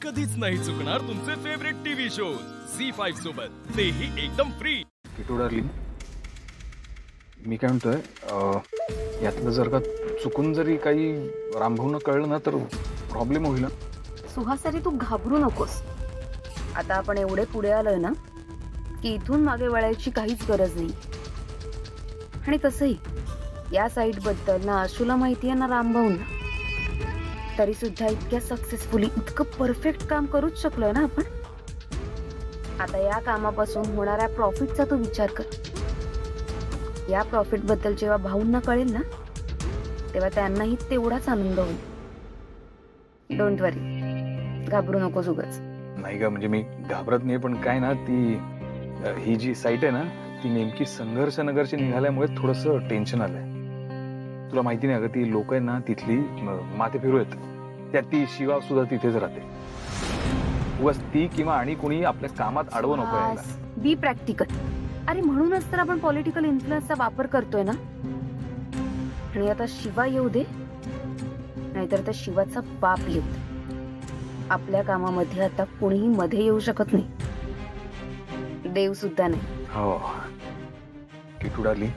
कधीच नाही चुकणार तुमचे फेवरेट टीव्ही शोज झी5 सोबत, तेही एकदम फ्री। किटू डार्लिंग, मी काय म्हणतोय, यातलं जर का चुकून जरी काही रामभाऊंना कळलं ना तर प्रॉब्लेम होईल ना। सुहासरी, तू घाबरू नकोस। आता आपण एवढे पुढे आलोय ना की इथून मागे वळायची काहीच गरज नाही। आणि तसंही या साईट बद्दल ना आशूला माहिती आहे ना रामभाऊंना, तरी सुद्धा इतक्या सक्सेसफुली इतकं परफेक्ट काम करूच शकलोय ना आपण। आता या कामापासून होणाऱ्या प्रॉफिटचा तू विचार कर। या प्रॉफिट बद्दल जेव्हा भाऊंना कळेल ना तेव्हा त्यांनाही तेवढाच आनंद होईल। डोंट वरी, घाबरू नकोस उगाच। नाही का, म्हणजे मी घाबरत नाही, पण काय ना ती ही जी साईट आहे ना ती नेमकी संघर्ष नगरची निघाल्यामुळे थोडंसं टेन्शन आलंय। तुला माहिती नाही अगं, ती लोक आहे ना तिथली माथे फिरू आहेत, त्यात ती शिवा सुद्धा तिथेच राहते। उगाच ती किंवा आणि कोणी आपल्या कामात अडवू नको यायला। बी प्रॅक्टिकल। अरे म्हणूनच तर आपण पॉलिटिकल इन्फ्लुएन्सचा वापर करतोय ना। आणि आता शिवा येऊ दे नाहीतर त्या शिवाचा बाप येऊ दे, आपल्या कामामध्ये आता कोणीही मध्ये येऊ शकत नाही, देव सुद्धा नाही। हो किटू डार्लिंग,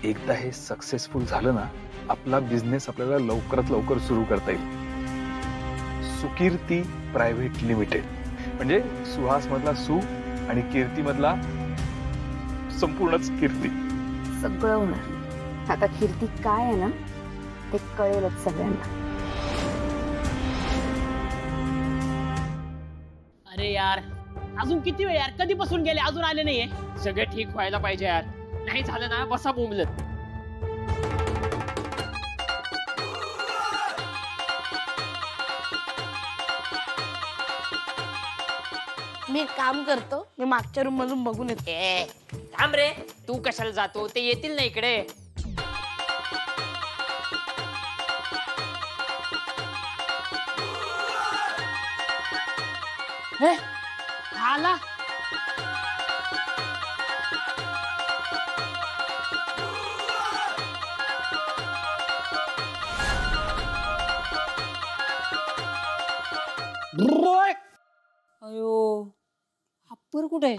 एकदा हे सक्सेसफुल झालं ना आपला बिझनेस आपल्याला लवकरात लवकर सुरू करता येईल। सुकीर्ती प्रायव्हेट लिमिटेड, म्हणजे सुहास मधला सु आणि कीर्ती मधला संपूर्णच कीर्ती। सगळं होणार। आता कीर्ती काय आहे ना ते कळेलच सगळ्यांना। अरे यार, अजून किती वेळ यार, कधीपासून गेले अजून आले नाहीये। सगळे ठीक व्हायला पाहिजे यार, नाही झालं ना बसा बोंबलत। मी एक काम करतो, मी मागच्या रूम मधून बघून येतो। थांब रे, तू कशाला जातो, ते येतील ना इकडे। आला अयो, अप्पर कुठे?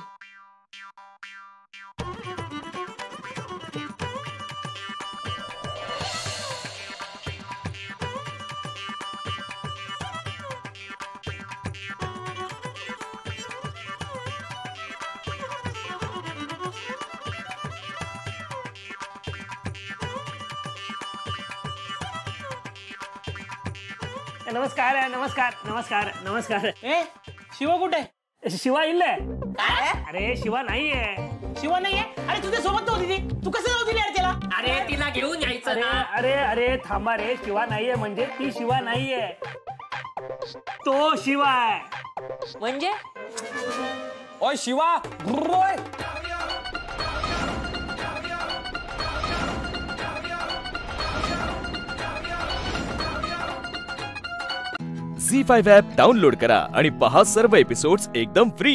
नमस्कार नमस्कार नमस्कार नमस्कार। ए शिवा कुठे? शिवा इल्ले? काय? अरे शिवा नाहीये। शिवा नाहीये? अरे तुझ्या सोबत होती ती, तू कसं जाऊ दिली यार त्याला? अरे तिला घेऊन यायचं अरे ना। अरे अरे थांबा रे, शिवा नाहीये म्हणजे ती शिवा नाहीये, तो शिवा आहे। म्हणजे ओय शिवा, ओय झी5 ॲप डाउनलोड करा आणि पहा सर्व एपिसोड्स एकदम फ्री।